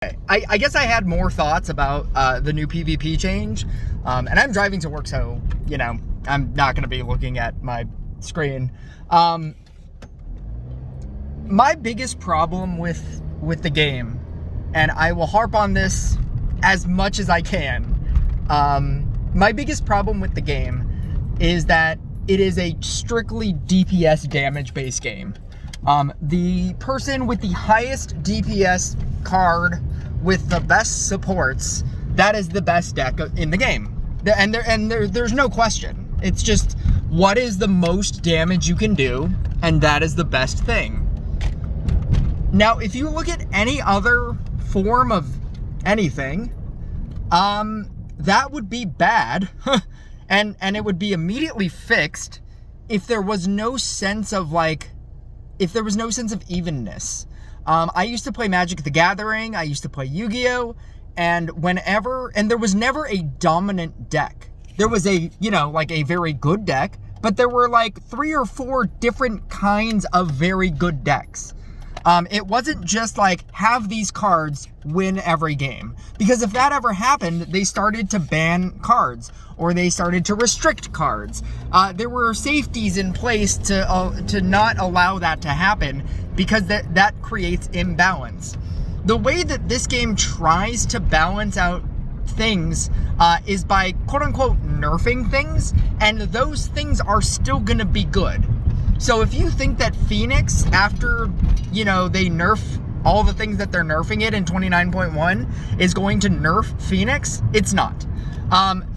I guess I had more thoughts about the new PvP change, and I'm driving to work, so, you know, I'm not going to be looking at my screen. My biggest problem with the game, and I will harp on this as much as I can, my biggest problem with the game is that it is a strictly DPS damage-based game. The person with the highest DPS card with the best supports, that is the best deck in the game. And there's no question. It's just what is the most damage you can do, and that is the best thing. Now, if you look at any other form of anything, that would be bad, and it would be immediately fixed if there was no sense of evenness. I used to play Magic the Gathering, I used to play Yu-Gi-Oh! And there was never a dominant deck. There was a very good deck, but there were like 3 or 4 different kinds of very good decks. It wasn't just like, have these cards win every game. Because if that ever happened, they started to ban cards, or they started to restrict cards. There were safeties in place to not allow that to happen, because that creates imbalance. The way that this game tries to balance out things is by quote-unquote nerfing things, and those things are still gonna be good. So if you think that Phoenix, after, they nerf all the things that they're nerfing it in 29.1, is going to nerf Phoenix, it's not.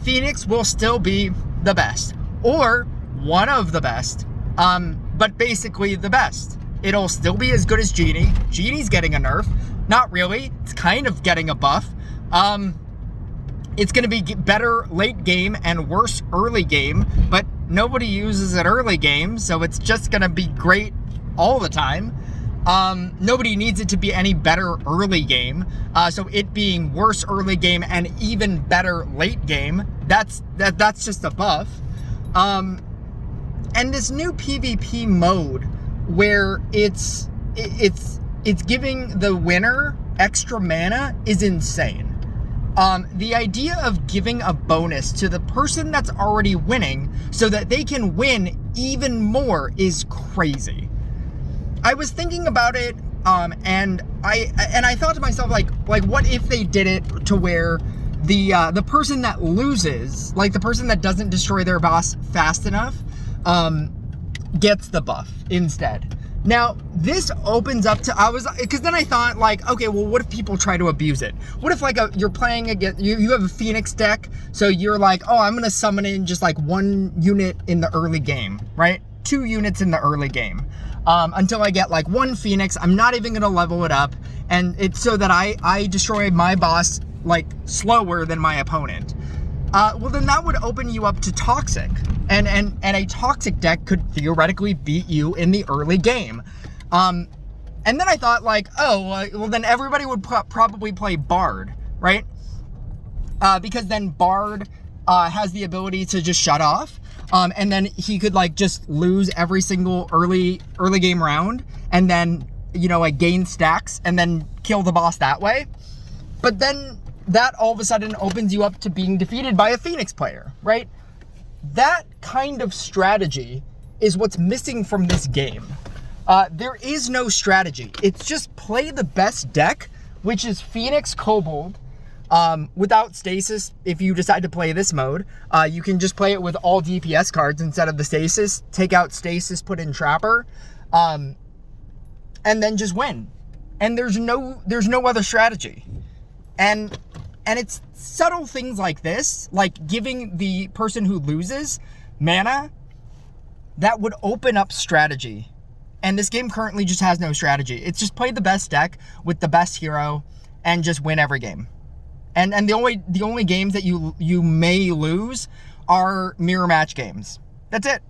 Phoenix will still be the best, or one of the best, but basically the best. It'll still be as good as Genie. Genie's getting a nerf. Not really. It's kind of getting a buff. It's going to be better late game and worse early game, but nobody uses it early game, so it's just going to be great all the time. Nobody needs it to be any better early game, so it being worse early game and even better late game, that's just a buff. And this new PvP mode, where it's giving the winner extra mana, is insane. The idea of giving a bonus to the person that's already winning so that they can win even more is crazy. I was thinking about it, and I thought to myself, like what if they did it to where the person that loses, like the person that doesn't destroy their boss fast enough, gets the buff instead. Now, this opens up to, because then I thought, like, okay, well, what if people try to abuse it? What if, like, you're playing against, you have a Phoenix deck, so you're like, oh, I'm going to summon in just, like, 1 unit in the early game, right? 2 units in the early game, until I get, like, 1 Phoenix. I'm not even going to level it up, and it's so that I destroy my boss, like, slower than my opponent. Well, then that would open you up to Toxic. And a Toxic deck could theoretically beat you in the early game. And then I thought, like, oh, well, then everybody would probably play Bard, right? Because then Bard has the ability to just shut off. And then he could, like, just lose every single early game round. And then, like, gain stacks and then kill the boss that way. But then that all of a sudden opens you up to being defeated by a Phoenix player, right? That kind of strategy is what's missing from this game. There is no strategy. It's just play the best deck, which is Phoenix Kobold, without Stasis. If you decide to play this mode, you can just play it with all DPS cards instead of the Stasis. Take out Stasis, put in Trapper, and then just win. And there's no other strategy. And it's subtle things like this, like giving the person who loses mana, that would open up strategy. And this game currently just has no strategy. It's just play the best deck with the best hero and just win every game. And the only games that you may lose are mirror match games. That's it.